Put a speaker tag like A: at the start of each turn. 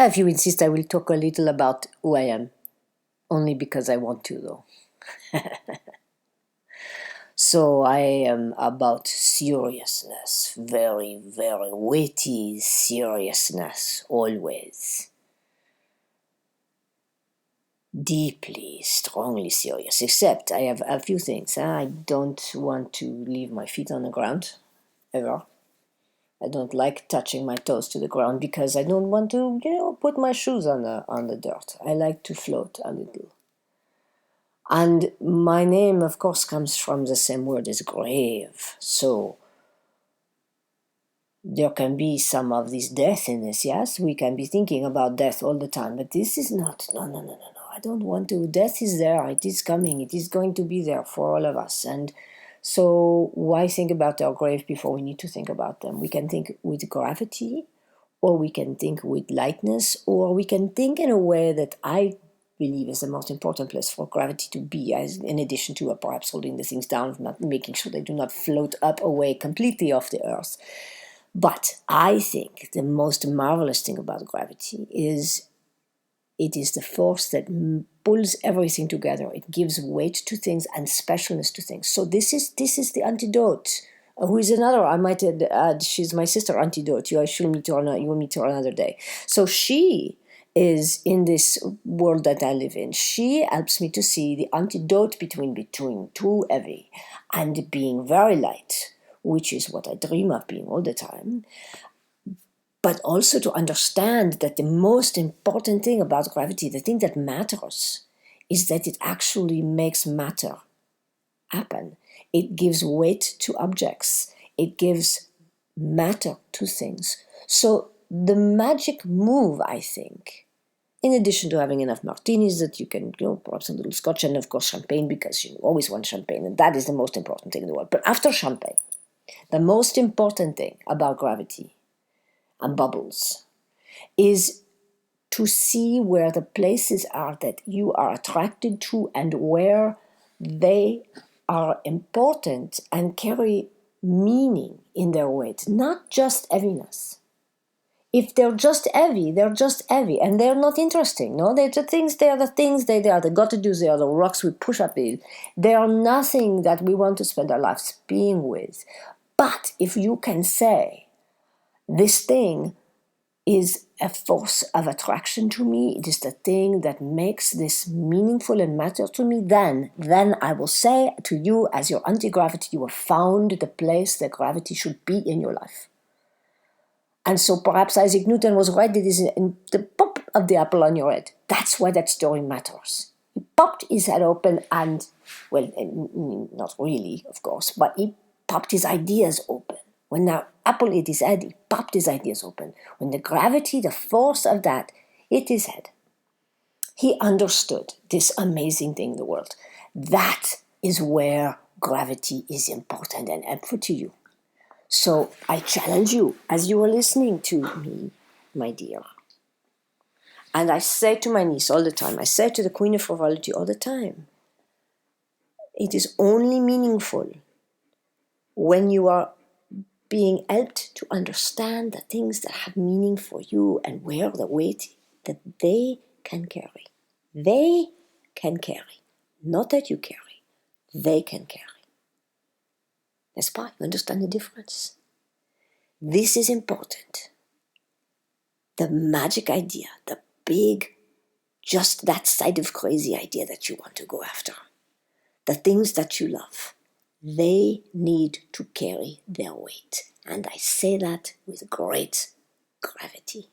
A: if you insist, I will talk a little about who I am. Only because I want to, though. So I am about seriousness, very, very weighty seriousness, always. Deeply, strongly serious, except I have a few things. I don't want to leave my feet on the ground, ever. I don't like touching my toes to the ground because I don't want to, put my shoes on the dirt. I like to float a little. And my name, of course, comes from the same word as grave. So there can be some of this death in this, yes? We can be thinking about death all the time, but this is not, no. I don't want to. Death is there, it is coming, it is going to be there for all of us. And so why think about our grave before we need to think about them? We can think with gravity, or we can think with lightness, or we can think in a way that I believe is the most important place for gravity to be, as in addition to perhaps holding the things down, not making sure they do not float up away completely off the earth. But I think the most marvelous thing about gravity is it is the force that pulls everything together. It gives weight to things and specialness to things. So this is the antidote. Who is another? I might add, she's my sister, Antidote. You will meet her another day. So she is in this world that I live in. She helps me to see the antidote between too heavy and being very light, which is what I dream of being all the time. But also to understand that the most important thing about gravity, the thing that matters, is that it actually makes matter happen. It gives weight to objects. It gives matter to things. So the magic move, I think, in addition to having enough martinis that you can, perhaps a little scotch and of course champagne, because you always want champagne, and that is the most important thing in the world. But after champagne, the most important thing about gravity and bubbles is to see where the places are that you are attracted to and where they are important and carry meaning in their weight, not just heaviness. If they're just heavy, and they're not interesting. No, they're the things, they are the got-to-dos, they are the rocks we push uphill. They are nothing that we want to spend our lives being with. But if you can say, this thing is a force of attraction to me, it is the thing that makes this meaningful and matter to me, then I will say to you, as your Auntie Gravity, you have found the place that gravity should be in your life. And so perhaps Isaac Newton was right, it is in the pop of the apple on your head. That's why that story matters. He popped his head open and, well, not really, of course, but he popped his ideas open. When the apple hit his head, he popped his ideas open. When the gravity, the force of that, hit his head, he understood this amazing thing in the world. That is where gravity is important and helpful to you. So I challenge you, as you are listening to me, my dear. And I say to my niece all the time, I say to the Queen of Frivolity all the time, it is only meaningful when you are being helped to understand the things that have meaning for you and where the weight that they can carry. They can carry. Not that you carry. They can carry. N'est-ce pas? You understand the difference? This is important. The magic idea, the big, just that side of crazy idea that you want to go after. The things that you love, they need to carry their weight. And I say that with great gravity.